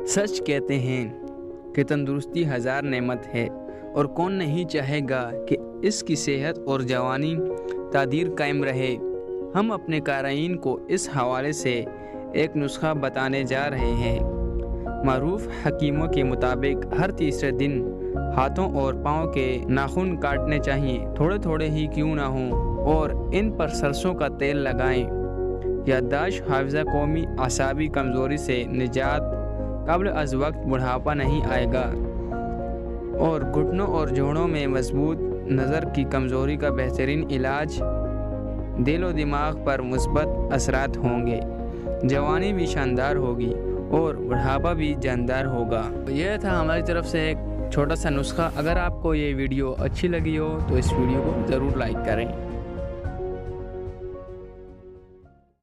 सच कहते हैं कि तंदुरुस्ती हज़ार नेमत है और कौन नहीं चाहेगा कि इसकी सेहत और जवानी तादीर कायम रहे। हम अपने क़ारीन को इस हवाले से एक नुस्खा बताने जा रहे हैं। मारूफ हकीमों के मुताबिक हर तीसरे दिन हाथों और पाँव के नाखून काटने चाहिए, थोड़े थोड़े ही क्यों ना हों, और इन पर सरसों का तेल लगाएं। याददाश्त, हाफिज़ा, कौमी आसाबी कमज़ोरी से निजात, कब्ल अज़ वक्त बुढ़ापा नहीं आएगा, और घुटनों और जोड़ों में मजबूत, नज़र की कमज़ोरी का बेहतरीन इलाज, दिल और दिमाग पर मुस्बत असरात होंगे, जवानी भी शानदार होगी और बुढ़ापा भी जानदार होगा। यह था हमारी तरफ से एक छोटा सा नुस्खा। अगर आपको ये वीडियो अच्छी लगी हो तो इस वीडियो को ज़रूर लाइक करें।